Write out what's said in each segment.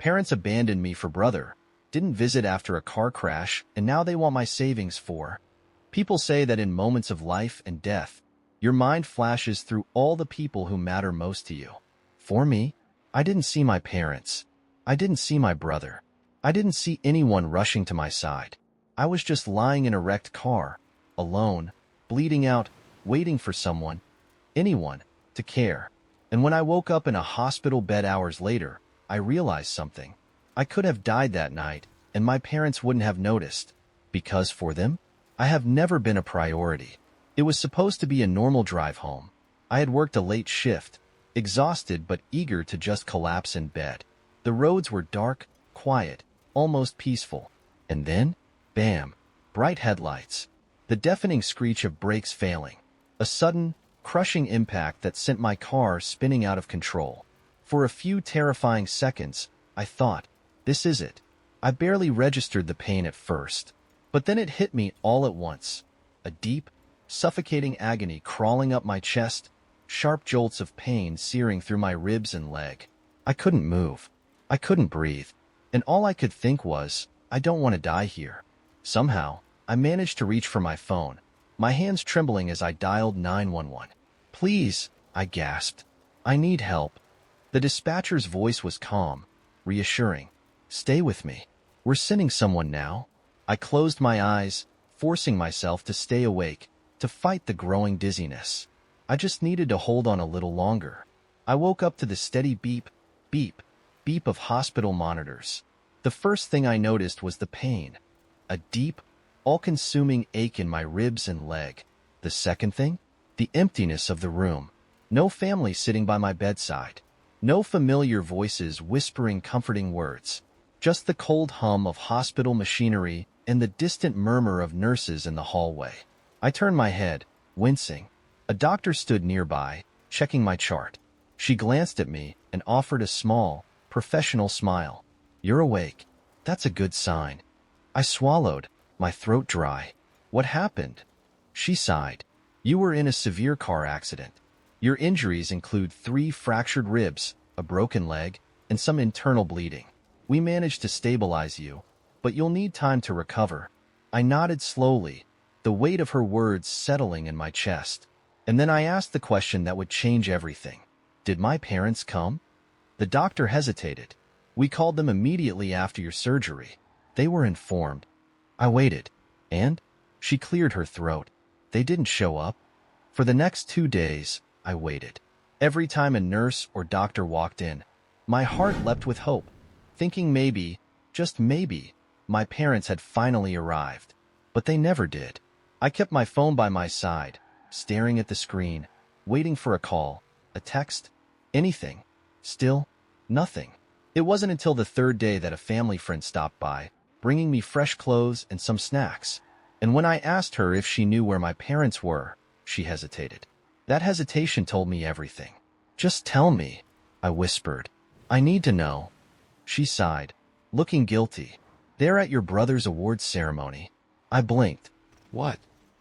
Parents abandoned me for brother, didn't visit after a car crash, and now they want my savings for. People say that in moments of life and death, your mind flashes through all the people who matter most to you. For me, I didn't see my parents. I didn't see my brother. I didn't see anyone rushing to my side. I was just lying in a wrecked car, alone, bleeding out, waiting for someone, anyone, to care. And when I woke up in a hospital bed hours later, I realized something. I could have died that night, and my parents wouldn't have noticed, because for them, I have never been a priority. It was supposed to be a normal drive home. I had worked a late shift, exhausted but eager to just collapse in bed. The roads were dark, quiet, almost peaceful. And then, bam, bright headlights. The deafening screech of brakes failing. A sudden, crushing impact that sent my car spinning out of control. For a few terrifying seconds, I thought, this is it. I barely registered the pain at first. But then it hit me all at once. A deep, suffocating agony crawling up my chest, sharp jolts of pain searing through my ribs and leg. I couldn't move. I couldn't breathe. And all I could think was, I don't want to die here. Somehow, I managed to reach for my phone, my hands trembling as I dialed 911. Please, I gasped. I need help. The dispatcher's voice was calm, reassuring. Stay with me. We're sending someone now. I closed my eyes, forcing myself to stay awake, to fight the growing dizziness. I just needed to hold on a little longer. I woke up to the steady beep, beep, beep of hospital monitors. The first thing I noticed was the pain. A deep, all-consuming ache in my ribs and leg. The second thing? The emptiness of the room. No family sitting by my bedside. No familiar voices whispering comforting words. Just the cold hum of hospital machinery and the distant murmur of nurses in the hallway. I turned my head, wincing. A doctor stood nearby, checking my chart. She glanced at me and offered a small, professional smile. You're awake. That's a good sign. I swallowed, my throat dry. What happened? She sighed. You were in a severe car accident. Your injuries include 3 fractured ribs, a broken leg, and some internal bleeding. We managed to stabilize you, but you'll need time to recover. I nodded slowly, the weight of her words settling in my chest. And then I asked the question that would change everything. Did my parents come? The doctor hesitated. We called them immediately after your surgery. They were informed. I waited. And? She cleared her throat. They didn't show up. For the next 2 days, I waited. Every time a nurse or doctor walked in, my heart leapt with hope, thinking maybe, just maybe, my parents had finally arrived. But they never did. I kept my phone by my side, staring at the screen, waiting for a call, a text, anything. Still, nothing. It wasn't until the 3rd day that a family friend stopped by, bringing me fresh clothes and some snacks. And when I asked her if she knew where my parents were, she hesitated. That hesitation told me everything. Just tell me, I whispered. I need to know. She sighed, looking guilty. They're at your brother's awards ceremony. I blinked. What?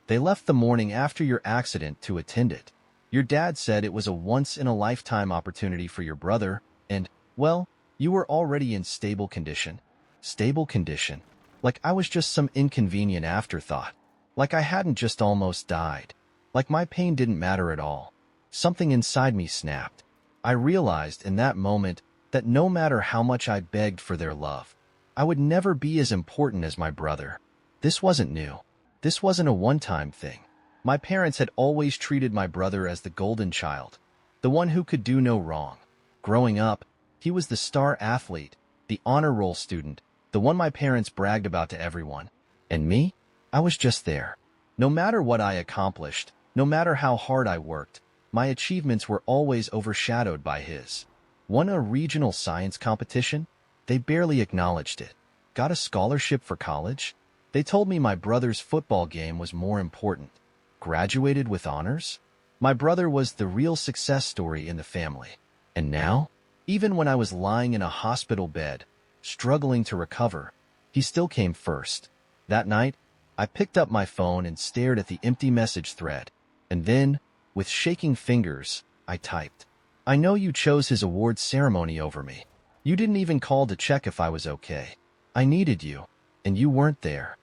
They left the morning after your accident to attend it. Your dad said it was a once-in-a-lifetime opportunity for your brother, and, well, you were already in stable condition. Stable condition? Like I was just some inconvenient afterthought. Like I hadn't just almost died. Like my pain didn't matter at all. Something inside me snapped. I realized in that moment that no matter how much I begged for their love, I would never be as important as my brother. This wasn't new. This wasn't a one-time thing. My parents had always treated my brother as the golden child, the one who could do no wrong. Growing up, he was the star athlete, the honor roll student, the one my parents bragged about to everyone. And me? I was just there. No matter what I accomplished, no matter how hard I worked, my achievements were always overshadowed by his. Won a regional science competition? They barely acknowledged it. Got a scholarship for college? They told me my brother's football game was more important. Graduated with honors? My brother was the real success story in the family. And now, even when I was lying in a hospital bed, struggling to recover, he still came first. That night, I picked up my phone and stared at the empty message thread. And then, with shaking fingers, I typed, I know you chose his awards ceremony over me. You didn't even call to check if I was okay. I needed you, and you weren't there.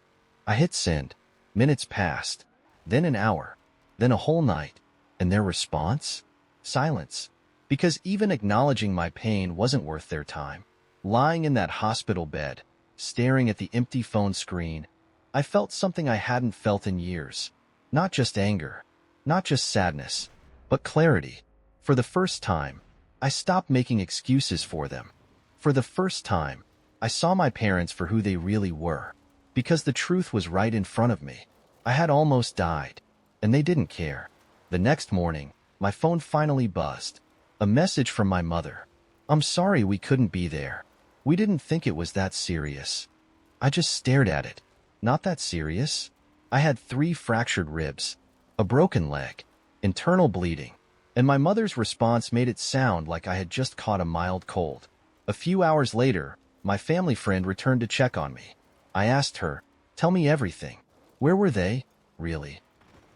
I hit send. Minutes passed, then an hour, then a whole night, and their response? Silence. Because even acknowledging my pain wasn't worth their time. Lying in that hospital bed, staring at the empty phone screen, I felt something I hadn't felt in years. Not just anger, not just sadness, but clarity. For the first time, I stopped making excuses for them. For the first time, I saw my parents for who they really were. Because the truth was right in front of me. I had almost died, and they didn't care. The next morning, my phone finally buzzed. A message from my mother. I'm sorry we couldn't be there. We didn't think it was that serious. I just stared at it. Not that serious. I had 3 fractured ribs, a broken leg, internal bleeding, and my mother's response made it sound like I had just caught a mild cold. A few hours later, my family friend returned to check on me. I asked her, "Tell me everything. Where were they, really?"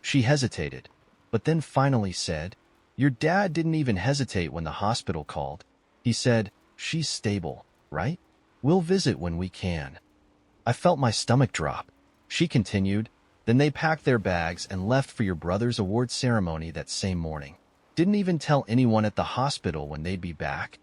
She hesitated, but then finally said, "Your dad didn't even hesitate when the hospital called. He said, 'She's stable, right? We'll visit when we can.'" I felt my stomach drop. She continued, "Then they packed their bags and left for your brother's award ceremony that same morning. Didn't even tell anyone at the hospital when they'd be back.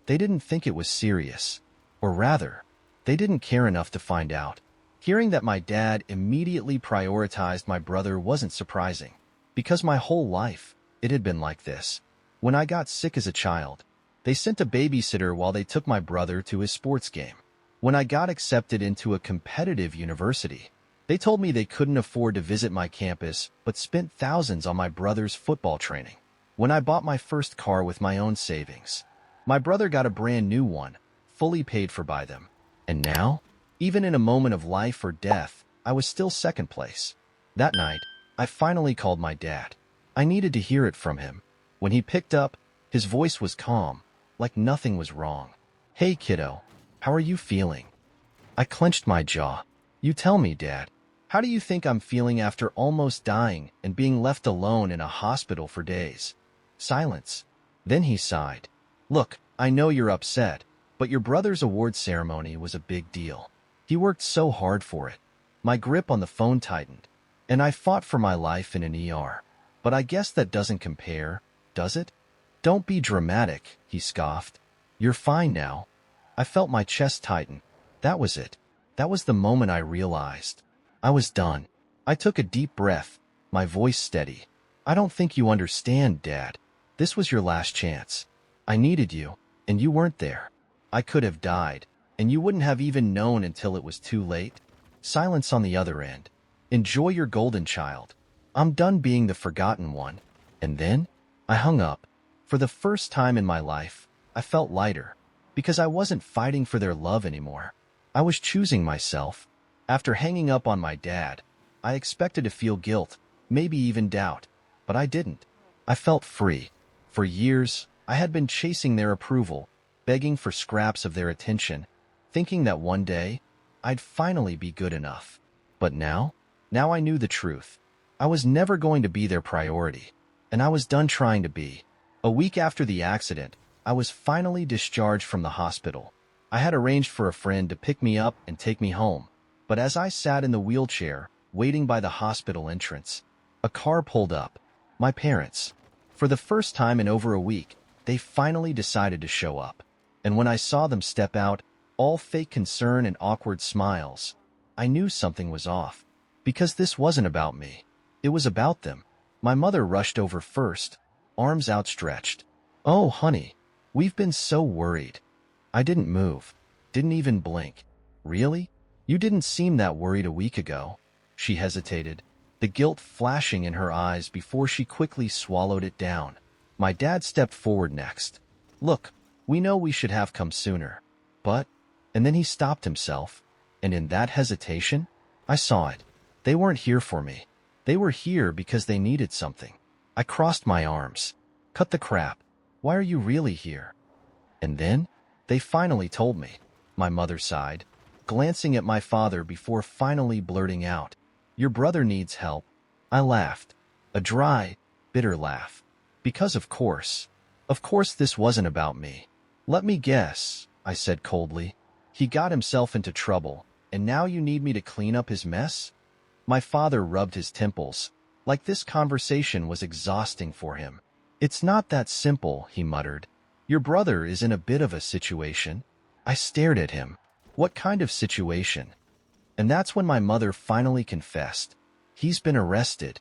They didn't think it was serious. Or rather, they didn't care enough to find out." Hearing that my dad immediately prioritized my brother wasn't surprising, because my whole life, it had been like this. When I got sick as a child, they sent a babysitter while they took my brother to his sports game. When I got accepted into a competitive university, they told me they couldn't afford to visit my campus but spent thousands on my brother's football training. When I bought my first car with my own savings, my brother got a brand new one, fully paid for by them. And now, even in a moment of life or death, I was still second place. That night, I finally called my dad. I needed to hear it from him. When he picked up, his voice was calm, like nothing was wrong. "Hey, kiddo, how are you feeling?" I clenched my jaw. "You tell me, Dad. How do you think I'm feeling after almost dying and being left alone in a hospital for days?" Silence. Then he sighed. "Look, I know you're upset, but your brother's award ceremony was a big deal. He worked so hard for it." My grip on the phone tightened, and I fought for my life in an ER. "But I guess that doesn't compare, does it?" "Don't be dramatic," he scoffed. "You're fine now." I felt my chest tighten. That was it. That was the moment I realized. I was done. I took a deep breath, my voice steady. "I don't think you understand, Dad. This was your last chance. I needed you, and you weren't there. I could have died, and you wouldn't have even known until it was too late." Silence on the other end. "Enjoy your golden child. I'm done being the forgotten one." And then, I hung up. For the first time in my life, I felt lighter, because I wasn't fighting for their love anymore. I was choosing myself. After hanging up on my dad, I expected to feel guilt, maybe even doubt, but I didn't. I felt free. For years, I had been chasing their approval, begging for scraps of their attention, thinking that one day, I'd finally be good enough. But now I knew the truth. I was never going to be their priority, and I was done trying to be. A week after the accident, I was finally discharged from the hospital. I had arranged for a friend to pick me up and take me home. But as I sat in the wheelchair, waiting by the hospital entrance, a car pulled up. My parents. For the first time in over a week, they finally decided to show up. And when I saw them step out, all fake concern and awkward smiles, I knew something was off. Because this wasn't about me. It was about them. My mother rushed over first, arms outstretched. "Oh, honey, we've been so worried." I didn't move, didn't even blink. "Really? You didn't seem that worried a week ago." She hesitated, the guilt flashing in her eyes before she quickly swallowed it down. My dad stepped forward next. "Look, we know we should have come sooner. But..." And then he stopped himself, and in that hesitation, I saw it. They weren't here for me. They were here because they needed something. I crossed my arms. "Cut the crap. Why are you really here?" And then, they finally told me. My mother sighed, glancing at my father before finally blurting out, "Your brother needs help." I laughed. A dry, bitter laugh. Because of course this wasn't about me. "Let me guess," I said coldly. He got himself into trouble, and now you need me to clean up his mess? My father rubbed his temples, like this conversation was exhausting for him. It's not that simple, he muttered. Your brother is in a bit of a situation. I stared at him. What kind of situation? And that's when my mother finally confessed. He's been arrested.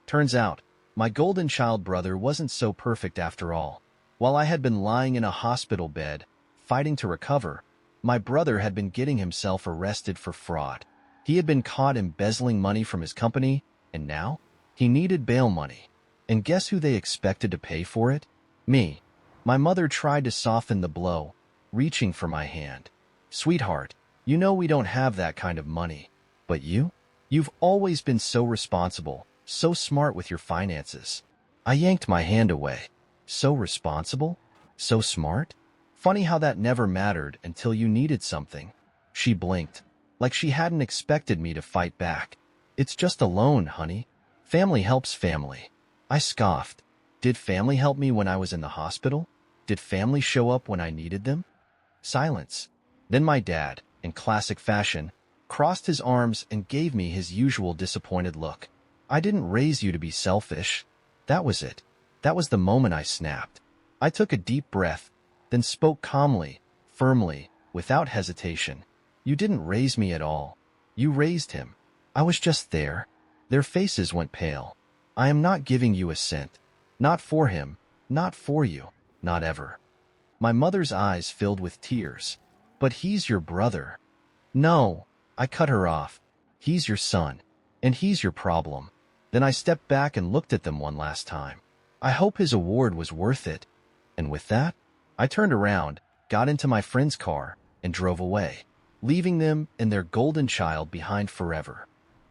Turns out, my golden child brother wasn't so perfect after all. While I had been lying in a hospital bed, fighting to recover, my brother had been getting himself arrested for fraud. He had been caught embezzling money from his company, and now he needed bail money. And guess who they expected to pay for it? Me. My mother tried to soften the blow, reaching for my hand. Sweetheart, you know we don't have that kind of money. But you? You've always been so responsible, so smart with your finances. I yanked my hand away. So responsible? So smart? Funny how that never mattered until you needed something. She blinked, like she hadn't expected me to fight back. It's just a loan, honey. Family helps family. I scoffed. Did family help me when I was in the hospital? Did family show up when I needed them? Silence. Then my dad, in classic fashion, crossed his arms and gave me his usual disappointed look. I didn't raise you to be selfish. That was it. That was the moment I snapped. I took a deep breath, then spoke calmly, firmly, without hesitation. You didn't raise me at all. You raised him. I was just there. Their faces went pale. I am not giving you a cent. Not for him. Not for you. Not ever. My mother's eyes filled with tears. But he's your brother. No, I cut her off. He's your son. And he's your problem. Then I stepped back and looked at them one last time. I hope his award was worth it. And with that, I turned around, got into my friend's car, and drove away, leaving them and their golden child behind forever.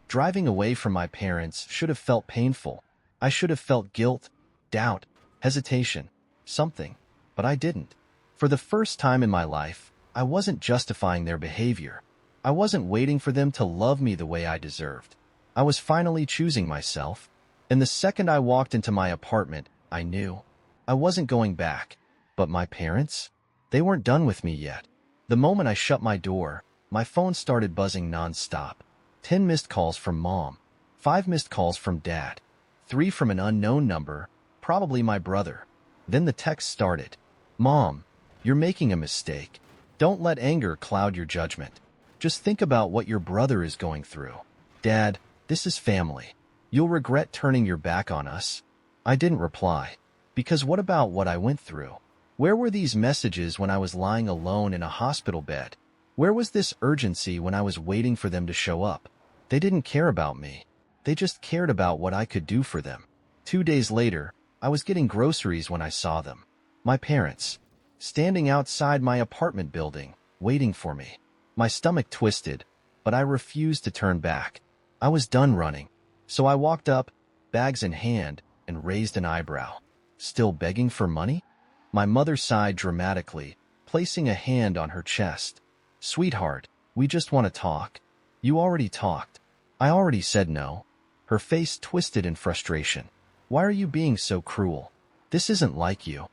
Driving away from my parents should have felt painful. I should have felt guilt, doubt, hesitation, something. But I didn't. For the first time in my life, I wasn't justifying their behavior. I wasn't waiting for them to love me the way I deserved. I was finally choosing myself. And the second I walked into my apartment, I knew. I wasn't going back. But my parents? They weren't done with me yet. The moment I shut my door, my phone started buzzing nonstop. 10 missed calls from Mom. 5 missed calls from Dad. 3 from an unknown number, probably my brother. Then the text started. Mom, you're making a mistake. Don't let anger cloud your judgment. Just think about what your brother is going through. Dad, this is family. You'll regret turning your back on us. I didn't reply. Because what about what I went through? Where were these messages when I was lying alone in a hospital bed? Where was this urgency when I was waiting for them to show up? They didn't care about me. They just cared about what I could do for them. 2 days later, I was getting groceries when I saw them. My parents, standing outside my apartment building, waiting for me. My stomach twisted, but I refused to turn back. I was done running. So I walked up, bags in hand, and raised an eyebrow. Still begging for money? My mother sighed dramatically, placing a hand on her chest. Sweetheart, we just want to talk. You already talked. I already said no. Her face twisted in frustration. Why are you being so cruel? This isn't like you.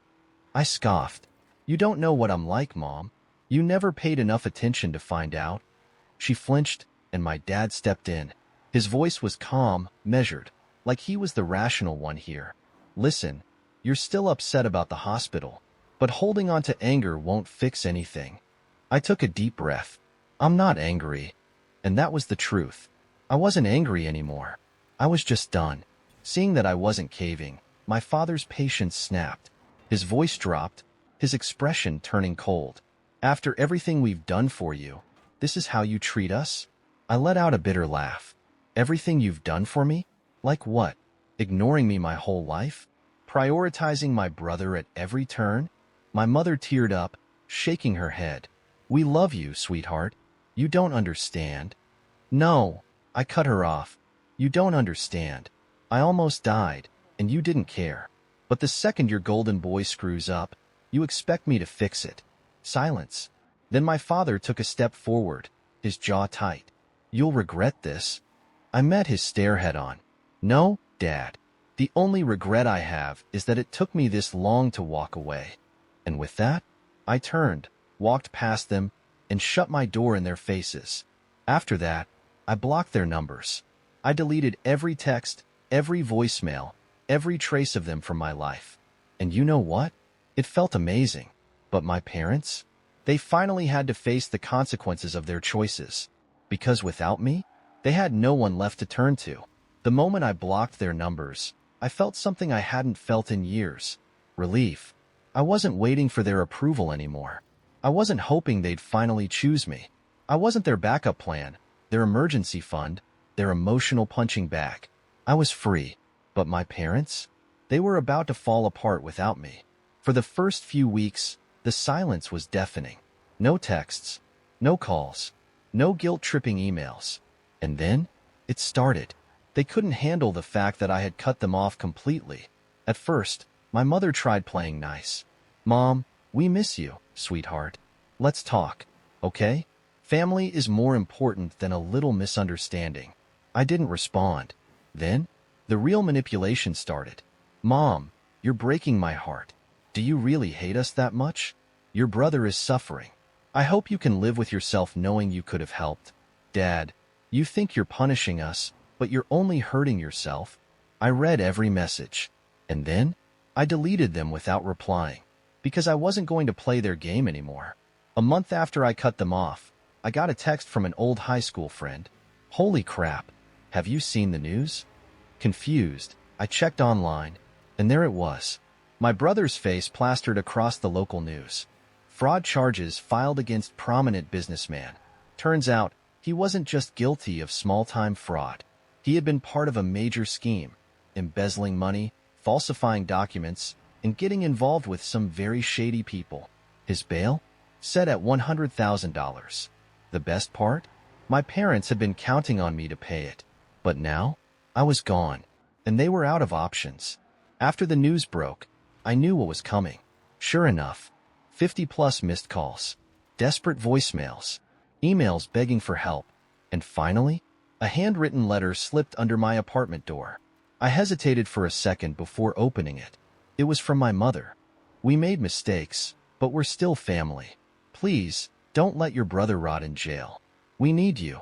I scoffed. You don't know what I'm like, Mom. You never paid enough attention to find out. She flinched, and my dad stepped in. His voice was calm, measured, like he was the rational one here. Listen, you're still upset about the hospital, but holding on to anger won't fix anything. I took a deep breath. I'm not angry. And that was the truth. I wasn't angry anymore. I was just done. Seeing that I wasn't caving, my father's patience snapped. His voice dropped, his expression turning cold. After everything we've done for you, this is how you treat us? I let out a bitter laugh. Everything you've done for me? Like what? Ignoring me my whole life? Prioritizing my brother at every turn? My mother teared up, shaking her head. We love you, sweetheart. You don't understand. No, I cut her off. You don't understand. I almost died, and you didn't care. But the second your golden boy screws up, you expect me to fix it. Silence. Then my father took a step forward, his jaw tight. You'll regret this. I met his stare head-on. No, Dad. The only regret I have is that it took me this long to walk away. And with that, I turned, walked past them, and shut my door in their faces. After that, I blocked their numbers. I deleted every text, every voicemail, every trace of them from my life. And you know what? It felt amazing. But my parents? They finally had to face the consequences of their choices. Because without me, they had no one left to turn to. The moment I blocked their numbers, I felt something I hadn't felt in years. Relief. I wasn't waiting for their approval anymore. I wasn't hoping they'd finally choose me. I wasn't their backup plan, their emergency fund, their emotional punching bag. I was free. But my parents? They were about to fall apart without me. For the first few weeks, the silence was deafening. No texts, no calls, no guilt-tripping emails. And then, it started. They couldn't handle the fact that I had cut them off completely. At first, my mother tried playing nice. "Mom, we miss you, sweetheart. Let's talk, okay? Family is more important than a little misunderstanding." I didn't respond. Then, the real manipulation started. "Mom, you're breaking my heart. Do you really hate us that much? Your brother is suffering. I hope you can live with yourself knowing you could have helped. Dad, you think you're punishing us, but you're only hurting yourself." I read every message. And then, I deleted them without replying. Because I wasn't going to play their game anymore. A month after I cut them off, I got a text from an old high school friend. "Holy crap, have you seen the news?" Confused, I checked online, and there it was. My brother's face plastered across the local news. Fraud charges filed against prominent businessman. Turns out, he wasn't just guilty of small-time fraud. He had been part of a major scheme, embezzling money, falsifying documents, and getting involved with some very shady people. His bail? Set at $100,000. The best part? My parents had been counting on me to pay it. But now, I was gone, and they were out of options. After the news broke, I knew what was coming. Sure enough, 50-plus missed calls, desperate voicemails, emails begging for help, and finally, a handwritten letter slipped under my apartment door. I hesitated for a second before opening it. It was from my mother. "We made mistakes, but we're still family. Please, don't let your brother rot in jail. We need you."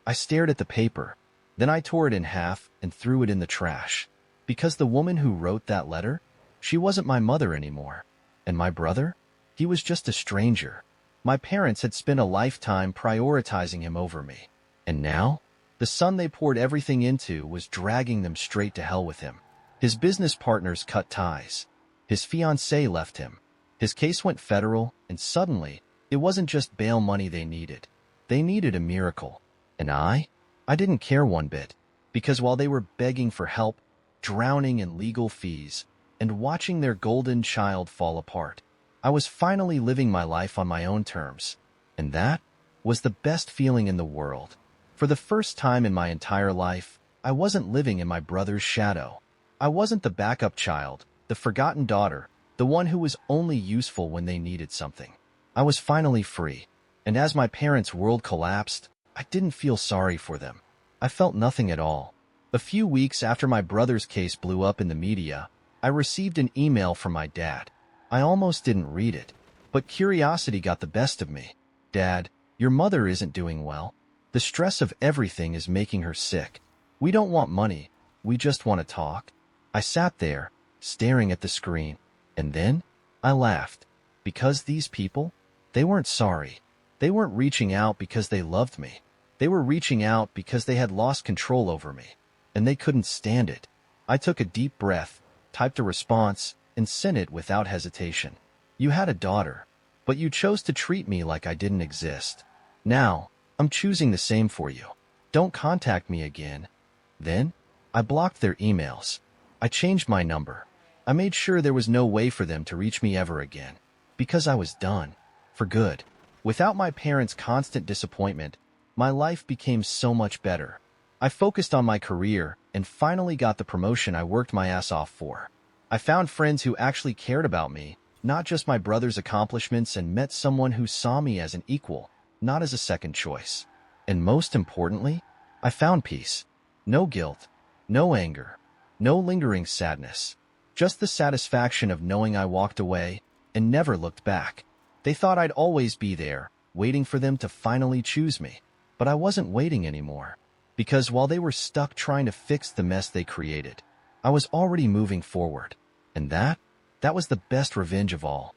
I stared at the paper. Then I tore it in half and threw it in the trash. Because the woman who wrote that letter, she wasn't my mother anymore. And my brother? He was just a stranger. My parents had spent a lifetime prioritizing him over me. And now, the son they poured everything into was dragging them straight to hell with him. His business partners cut ties. His fiancée left him. His case went federal, and suddenly, it wasn't just bail money they needed. They needed a miracle. And I didn't care one bit. Because while they were begging for help, drowning in legal fees, and watching their golden child fall apart, I was finally living my life on my own terms. And that was the best feeling in the world. For the first time in my entire life, I wasn't living in my brother's shadow. I wasn't the backup child, the forgotten daughter, the one who was only useful when they needed something. I was finally free. And as my parents' world collapsed, I didn't feel sorry for them. I felt nothing at all. A few weeks after my brother's case blew up in the media, I received an email from my dad. I almost didn't read it, but curiosity got the best of me. "Dad, your mother isn't doing well. The stress of everything is making her sick. We don't want money. We just want to talk." I sat there, staring at the screen, and then I laughed. Because these people, they weren't sorry. They weren't reaching out because they loved me. They were reaching out because they had lost control over me, and they couldn't stand it. I took a deep breath, typed a response, and sent it without hesitation. "You had a daughter, but you chose to treat me like I didn't exist. Now, I'm choosing the same for you. Don't contact me again." Then, I blocked their emails. I changed my number. I made sure there was no way for them to reach me ever again. Because I was done. For good. Without my parents' constant disappointment, my life became so much better. I focused on my career and finally got the promotion I worked my ass off for. I found friends who actually cared about me, not just my brother's accomplishments, and met someone who saw me as an equal, not as a second choice. And most importantly, I found peace. No guilt, no anger, no lingering sadness. Just the satisfaction of knowing I walked away and never looked back. They thought I'd always be there, waiting for them to finally choose me. But I wasn't waiting anymore. Because while they were stuck trying to fix the mess they created, I was already moving forward. And that was the best revenge of all.